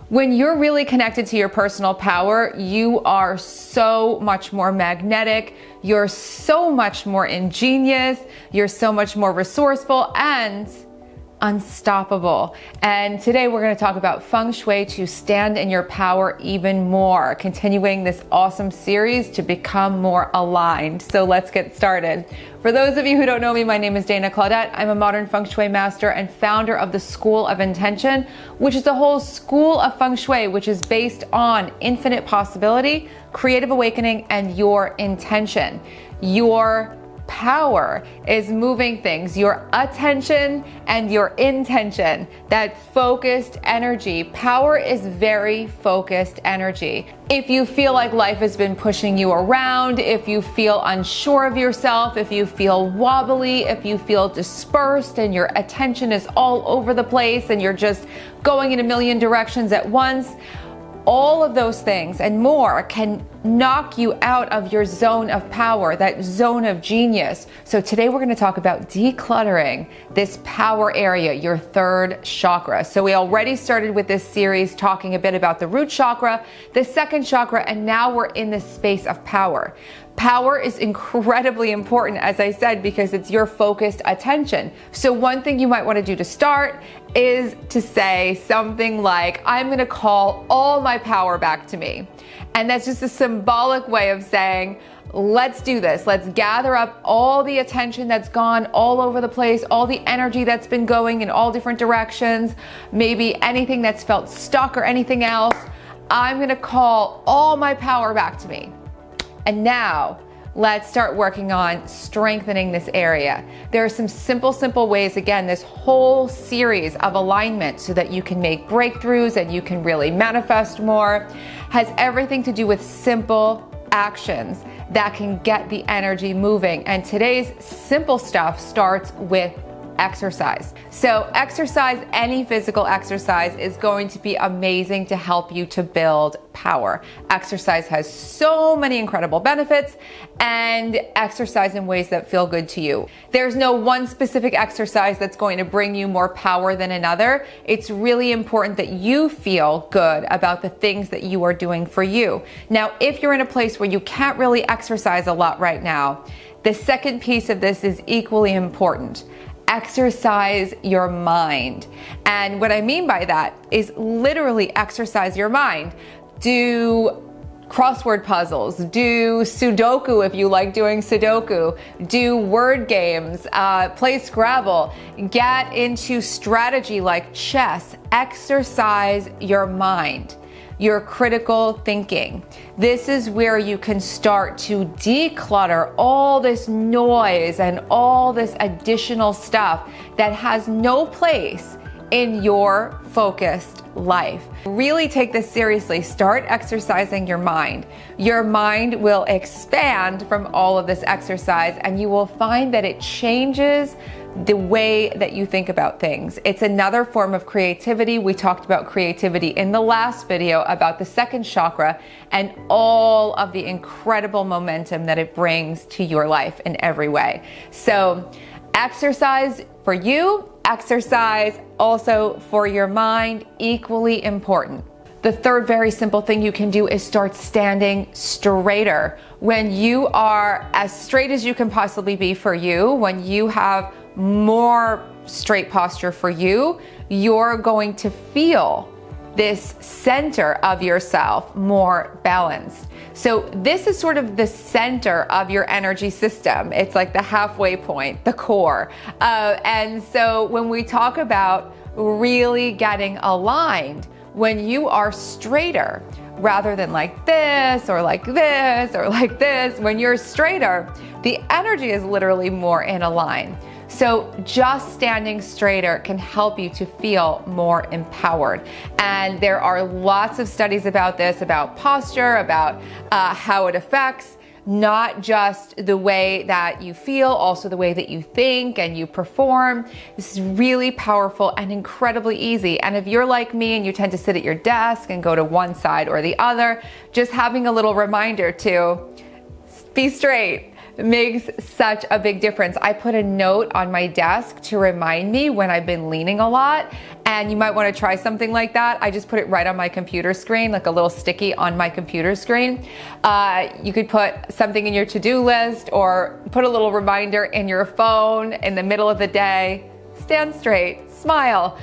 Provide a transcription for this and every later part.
When you're really connected to your personal power, you are so much more magnetic, you're so much more ingenious, you're so much more resourceful and unstoppable. And today we're going to talk about Feng Shui to stand in your power even more, continuing this awesome series to become more aligned. So let's get started. For those of you who don't know me, my name is Dana Claudat. I'm a modern Feng Shui master and founder of the School of Intention, which is a whole school of Feng Shui, which is based on infinite possibility, creative awakening, and your intention. Your power is moving things, your attention and your intention, that focused energy. Power is very focused energy. If you feel like life has been pushing you around, if you feel unsure of yourself, if you feel wobbly, if you feel dispersed and your attention is all over the place and you're just going in a million directions at once, all of those things and more can knock you out of your zone of power, that zone of genius. So today we're going to talk about decluttering this power area, your third chakra. So we already started with this series talking a bit about the root chakra, the second chakra, and now we're in the space of power. Power is incredibly important, as I said, because it's your focused attention. So one thing you might want to do to start is to say something like, I'm going to call all my power back to me. And that's just a symbolic way of saying, let's do this. Let's gather up all the attention that's gone all over the place, all the energy that's been going in all different directions, maybe anything that's felt stuck or anything else. I'm going to call all my power back to me. And now let's start working on strengthening this area. There are some simple ways, again, this whole series of alignment so that you can make breakthroughs and you can really manifest more, has everything to do with simple actions that can get the energy moving. And today's simple stuff starts with exercise. So exercise, any physical exercise, is going to be amazing to help you to build power. Exercise has so many incredible benefits, and exercise in ways that feel good to you. There's no one specific exercise that's going to bring you more power than another. It's really important that you feel good about the things that you are doing for you. Now, if you're in a place where you can't really exercise a lot right now, the second piece of this is equally important. Exercise your mind. And what I mean by that is literally exercise your mind. Do crossword puzzles, do Sudoku if you like doing Sudoku, do word games, play Scrabble, get into strategy like chess. Exercise your mind, your critical thinking. This is where you can start to declutter all this noise and all this additional stuff that has no place in your focused life. Really take this seriously. Start exercising your mind. Your mind will expand from all of this exercise, and you will find that it changes the way that you think about things. It's another form of creativity. We talked about creativity in the last video about the second chakra and all of the incredible momentum that it brings to your life in every way. So exercise for you, exercise also for your mind, equally important. The third very simple thing you can do is start standing straighter. When you are as straight as you can possibly be for you, when you have more straight posture for you, you're going to feel this center of yourself more balanced. So this is sort of the center of your energy system. It's like the halfway point, the core. And so when we talk about really getting aligned, when you are straighter, rather than like this or like this or like this, when you're straighter, the energy is literally more in a line. So just standing straighter can help you to feel more empowered. And there are lots of studies about this, about posture, about how it affects not just the way that you feel, also the way that you think and you perform. This is really powerful and incredibly easy. And if you're like me and you tend to sit at your desk and go to one side or the other, just having a little reminder to be straight, makes such a big difference. I put a note on my desk to remind me when I've been leaning a lot, and you might want to try something like that. I just put it right on my computer screen, like a little sticky on my computer screen. You could put something in your to-do list or put a little reminder in your phone in the middle of the day. Stand straight, smile.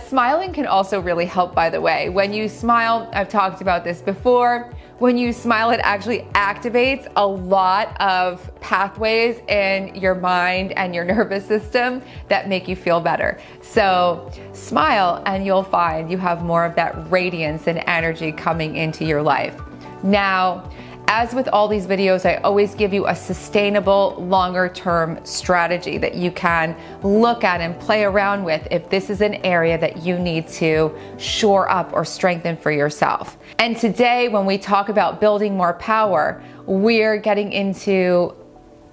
Smiling can also really help, by the way. When you smile, I've talked about this before, when you smile, it actually activates a lot of pathways in your mind and your nervous system that make you feel better. So smile and you'll find you have more of that radiance and energy coming into your life. Now, as with all these videos, I always give you a sustainable, longer-term strategy that you can look at and play around with if this is an area that you need to shore up or strengthen for yourself. And today, when we talk about building more power, we're getting into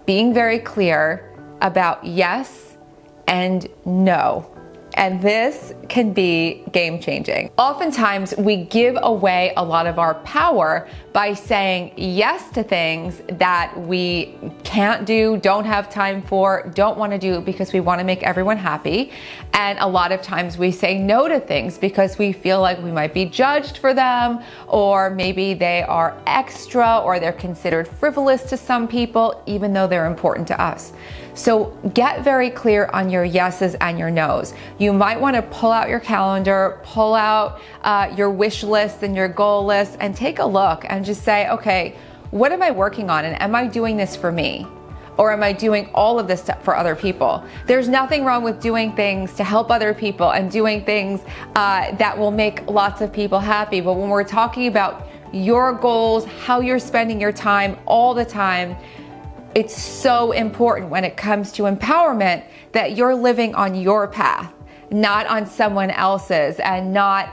being very clear about yes and no. And this can be game-changing. Oftentimes, we give away a lot of our power by saying yes to things that we can't do, don't have time for, don't want to do because we want to make everyone happy. And a lot of times we say no to things because we feel like we might be judged for them, or maybe they are extra, or they're considered frivolous to some people, even though they're important to us. So get very clear on your yeses and your nos. You might want to pull out your calendar, pull out your wish list and your goal list, and take a look and just say, okay, what am I working on? And am I doing this for me? Or am I doing all of this stuff for other people? There's nothing wrong with doing things to help other people and doing things that will make lots of people happy. But when we're talking about your goals, how you're spending your time all the time, it's so important when it comes to empowerment that you're living on your path, not on someone else's, and not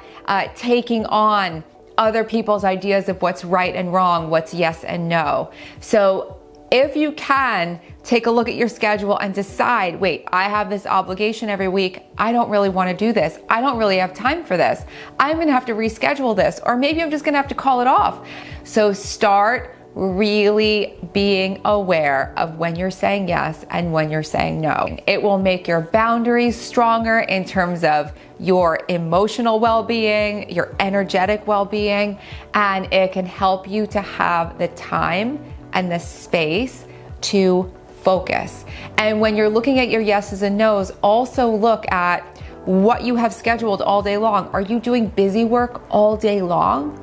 taking on other people's ideas of what's right and wrong, what's yes and no. So if you can, take a look at your schedule and decide, wait, I have this obligation every week. I don't really want to do this. I don't really have time for this. I'm going to have to reschedule this, or maybe I'm just going to have to call it off. So start really being aware of when you're saying yes and when you're saying no. It will make your boundaries stronger in terms of your emotional well-being, your energetic well-being, and it can help you to have the time and the space to focus. And when you're looking at your yeses and nos, also look at what you have scheduled all day long. Are you doing busy work all day long?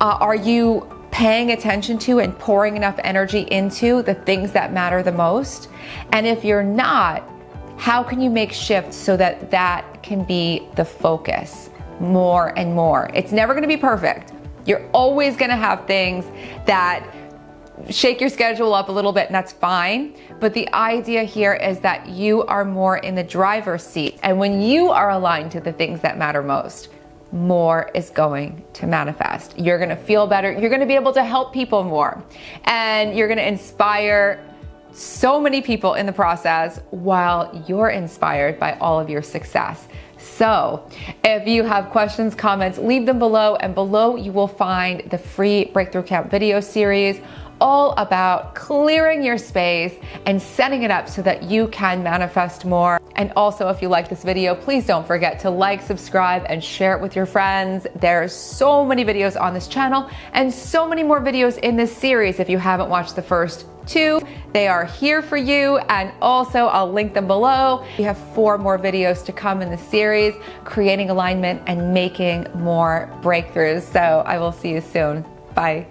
Are you paying attention to and pouring enough energy into the things that matter the most? And if you're not, how can you make shifts so that that can be the focus more and more? It's never going to be perfect. You're always going to have things that shake your schedule up a little bit, and that's fine. But the idea here is that you are more in the driver's seat. And when you are aligned to the things that matter most, more is going to manifest. You're going to feel better. You're going to be able to help people more. And you're going to inspire so many people in the process while you're inspired by all of your success. So if you have questions, comments, leave them below. And below you will find the free Breakthrough Camp video series, all about clearing your space and setting it up so that you can manifest more. And also, if you like this video, please don't forget to like, subscribe, and share it with your friends. There's so many videos on this channel and so many more videos in this series. If you haven't watched the first two, they are here for you. And also, I'll link them below. We have 4 more videos to come in the series, creating alignment and making more breakthroughs. So I will see you soon. Bye.